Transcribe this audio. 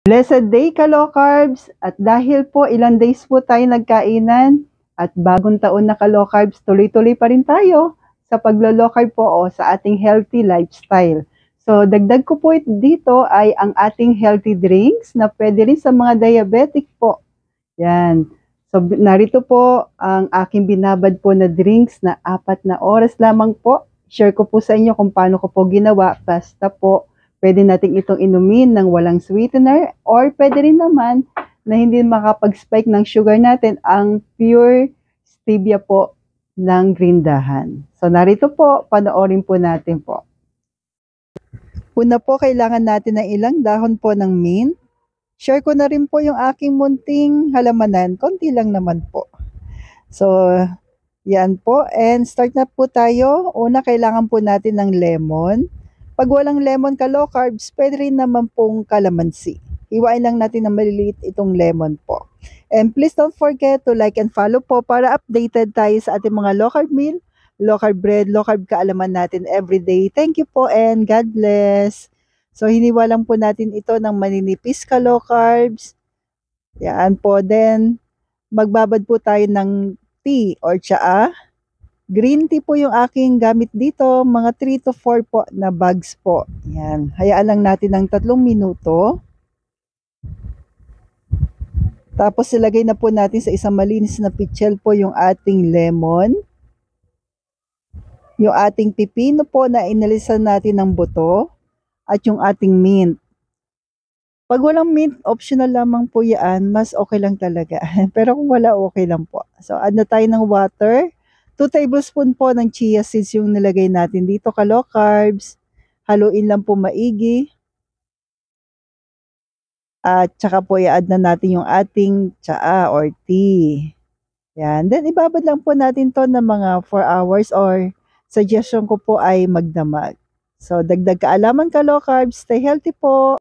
Blessed day ka, low carbs! At dahil po ilang days po tayo nagkainan at bagong taon na ka, low carbs, tuloy-tuloy pa rin tayo sa paglo-low carb po o sa ating healthy lifestyle. So dagdag ko po dito ay ang ating healthy drinks na pwede rin sa mga diabetic po. Yan. So narito po ang aking binabad po na drinks na 4 na oras lamang po. Share ko po sa inyo kung paano ko po ginawa. Basta po pwede natin itong inumin ng walang sweetener or pwede rin naman na hindi makapag-spike ng sugar natin ang pure stevia po ng grindahan. So narito po, panoorin po natin po. Una po, kailangan natin ng ilang dahon po ng mint. Share ko na rin po yung aking munting halamanan. Konti lang naman po. So, yan po. And start na po tayo. Una, kailangan po natin ng lemon. Pag walang lemon ka low carbs, pwede rin naman pong kalamansi. Hiwain lang natin ng maliliit itong lemon po. And please don't forget to like and follow po para updated tayo sa ating mga low carb meal, low carb bread, low carb kaalaman natin everyday. Thank you po and God bless. So hiniwa lang po natin ito ng maninipis ka low carbs. Yan po. Then magbabad po tayo ng tea or tsaa. Green tea po yung aking gamit dito, mga 3 to 4 po na bags po. Yan, hayaan lang natin ng 3 minuto. Tapos ilagay na po natin sa isang malinis na pitchel po yung ating lemon. Yung ating pipino po na inalisan natin ng buto. At yung ating mint. Pag walang mint, optional lamang po yan, mas okay lang talaga. Pero kung wala, okay lang po. So add na tayo ng water. 2 tablespoon po ng chia seeds yung nilagay natin dito ka low carbs. Haluin lang po maigi. At saka po i-add na natin yung ating tsaa or tea. Yan. Then ibabad lang po natin to ng mga 4 hours or suggestion ko po ay magdamag. So dagdag kaalaman ka low carbs. Stay healthy po.